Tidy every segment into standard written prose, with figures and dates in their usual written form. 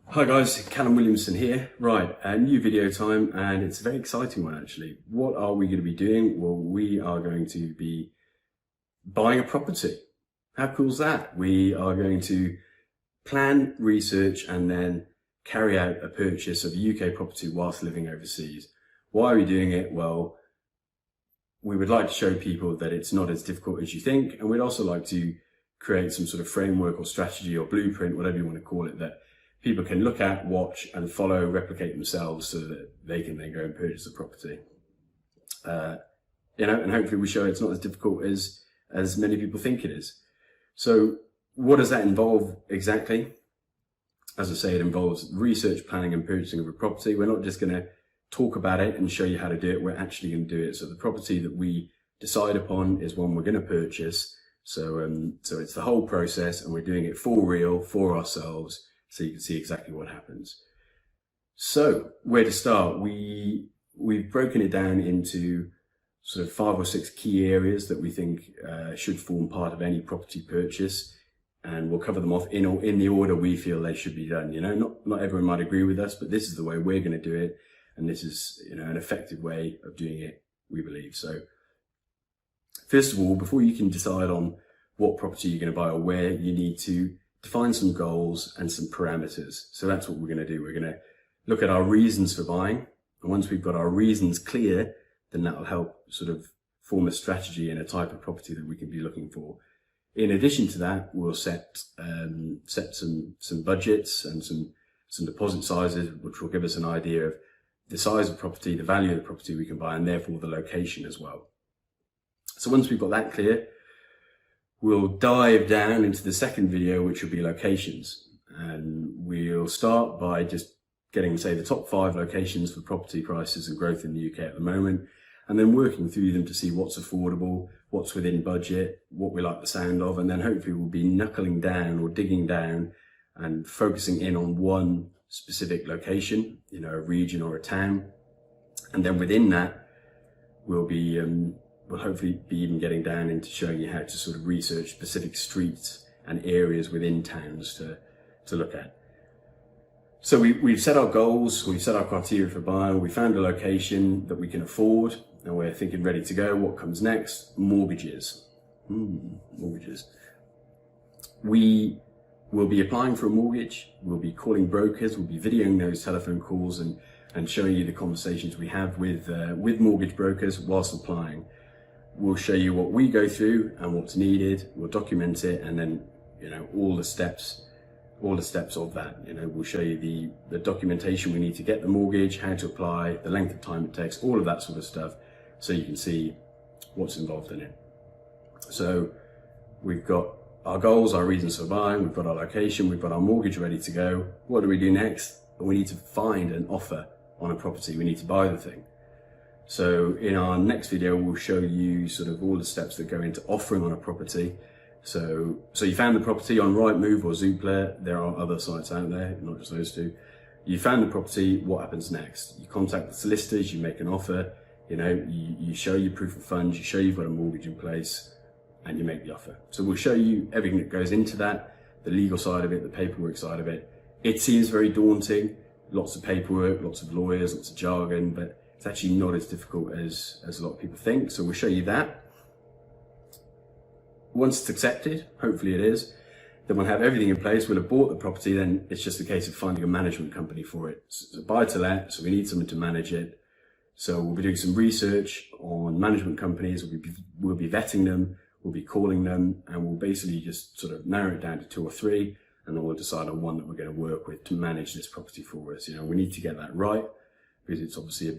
Hi guys, Callum Williamson here. Right, a new video time, and it's a very exciting one actually. What are we going to be doing? Well, we are going to be buying a property. How cool is that? We are going to plan, research, and then carry out a purchase of a UK property whilst living overseas. Why are we doing it? Well, we would like to show people that it's not as difficult as you think, and we'd also like to create some sort of framework or strategy or blueprint, whatever you want to call it, that people can look at, watch, and follow, replicate themselves so that they can then go and purchase a property. And hopefully we show it's not as difficult as many people think it is. So what does that involve exactly? As I say, it involves research, planning, and purchasing of a property. We're not just going to talk about it and show you how to do it. We're actually going to do it. So the property that we decide upon is one we're going to purchase. So it's the whole process, and we're doing it for real, for ourselves, so you can see exactly what happens. So where to start? We've broken it down into sort of 5 or 6 key areas that we think should form part of any property purchase, and we'll cover them off in the order we feel they should be done. Not everyone might agree with us, but this is the way we're going to do it, and this is an effective way of doing it, we believe. So first of all, before you can decide on what property you're going to buy or where, you need to define some goals and some parameters. So that's what we're going to do. We're going to look at our reasons for buying. And once we've got our reasons clear, then that will help sort of form a strategy and a type of property that we can be looking for. In addition to that, we'll set some budgets and some deposit sizes, which will give us an idea of the size of property, the value of the property we can buy, and therefore the location as well. So once we've got that clear, we'll dive down into the second video, which will be locations. And we'll start by just getting, say, the top 5 locations for property prices and growth in the UK at the moment, and then working through them to see what's affordable, what's within budget, what we like the sound of, and then hopefully we'll be knuckling down or digging down and focusing in on one specific location, a region or a town. And then within that, we'll hopefully be even getting down into showing you how to sort of research specific streets and areas within towns to look at. So we've set our goals, we've set our criteria for buying, we found a location that we can afford, and we're thinking ready to go. What comes next? Mortgages. Mortgages. We will be applying for a mortgage, we'll be calling brokers, we'll be videoing those telephone calls and showing you the conversations we have with mortgage brokers whilst applying. We'll show you what we go through and what's needed. We'll document it, and then all the steps of that. We'll show you the documentation we need to get the mortgage, how to apply, the length of time it takes, all of that sort of stuff, so you can see what's involved in it. So we've got our goals, our reasons for buying, we've got our location, we've got our mortgage ready to go. What do we do next? We need to find an offer on a property. We need to buy the thing. So in our next video, we'll show you sort of all the steps that go into offering on a property. So you found the property on Rightmove or Zoopla. There are other sites out there, not just those two. You found the property, what happens next? You contact the solicitors, you make an offer, you show your proof of funds, you show you've got a mortgage in place, and you make the offer. So we'll show you everything that goes into that, the legal side of it, the paperwork side of it. It seems very daunting, lots of paperwork, lots of lawyers, lots of jargon, but it's actually not as difficult as a lot of people think. So we'll show you that. Once it's accepted, hopefully it is, then we'll have everything in place. We'll have bought the property, then it's just a case of finding a management company for it. So buy to let, so we need someone to manage it. So we'll be doing some research on management companies. We'll be vetting them, we'll be calling them, and we'll basically just sort of narrow it down to 2 or 3, and then we'll decide on one that we're going to work with to manage this property for us. We need to get that right, because it's obviously a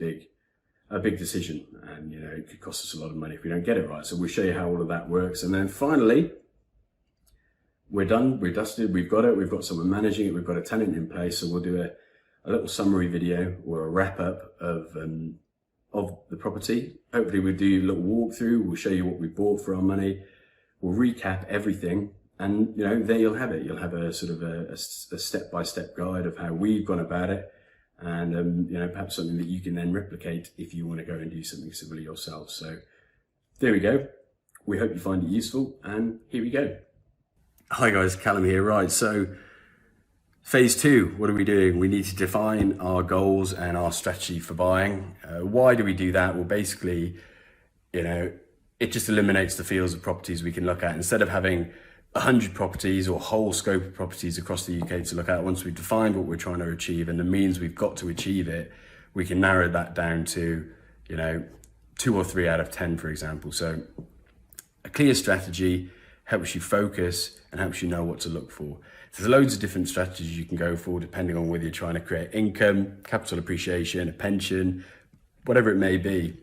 big decision, and it could cost us a lot of money if we don't get it right. So we'll show you how all of that works, and then finally we're done, we're dusted, we've got it, we've got someone managing it, we've got a tenant in place. So we'll do a little summary video or a wrap up of the property. Hopefully we'll do a little walkthrough, we'll show you what we bought for our money, we'll recap everything, and there you'll have it. You'll have a sort of a step-by-step guide of how we've gone about it, and perhaps something that you can then replicate if you want to go and do something similar yourself. So there we go. We hope you find it useful, and here we go. Hi guys, Callum here. Right, so Phase 2, what are we doing? We need to define our goals and our strategy for buying. Why do we do that? Well, basically, it just eliminates the fields of properties we can look at. Instead of having 100 properties or whole scope of properties across the UK to look at, once we've defined what we're trying to achieve and the means we've got to achieve it, we can narrow that down to, 2 or 3 out of 10, for example. So a clear strategy helps you focus and helps you know what to look for. There's loads of different strategies you can go for depending on whether you're trying to create income, capital appreciation, a pension, whatever it may be.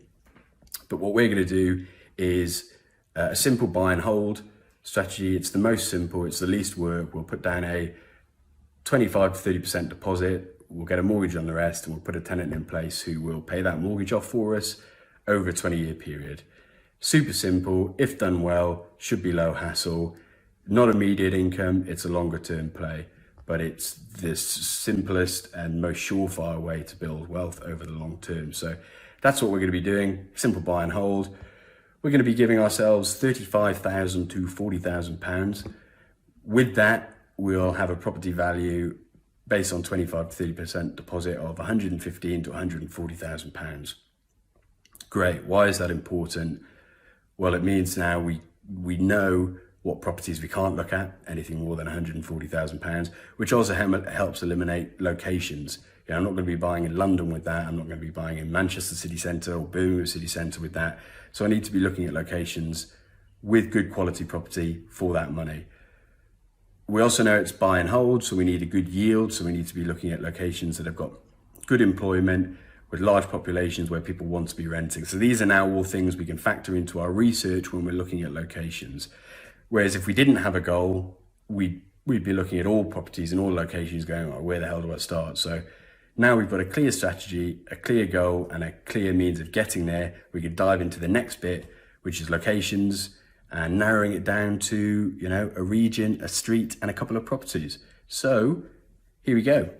But what we're going to do is a simple buy and hold strategy. It's the most simple, it's the least work. We'll put down a 25 to 30% deposit. We'll get a mortgage on the rest, and we'll put a tenant in place who will pay that mortgage off for us over a 20-year period. Super simple, if done well, should be low hassle. Not immediate income, it's a longer term play, but it's the simplest and most surefire way to build wealth over the long term. So that's what we're going to be doing, simple buy and hold. We're going to be giving ourselves £35,000 to £40,000. With that, we'll have a property value based on 25 to 30% deposit of £115,000 to £140,000. Great, why is that important? Well, it means now we know what properties we can't look at, anything more than £140,000, which also helps eliminate locations. I'm not going to be buying in London with that. I'm not going to be buying in Manchester city centre or Birmingham city centre with that. So I need to be looking at locations with good quality property for that money. We also know it's buy and hold, so we need a good yield. So we need to be looking at locations that have got good employment, with large populations where people want to be renting. So these are now all things we can factor into our research when we're looking at locations. Whereas if we didn't have a goal, we'd be looking at all properties and all locations going, oh, where the hell do I start? So now we've got a clear strategy, a clear goal, and a clear means of getting there. We could dive into the next bit, which is locations, and narrowing it down to, a region, a street, and a couple of properties. So here we go.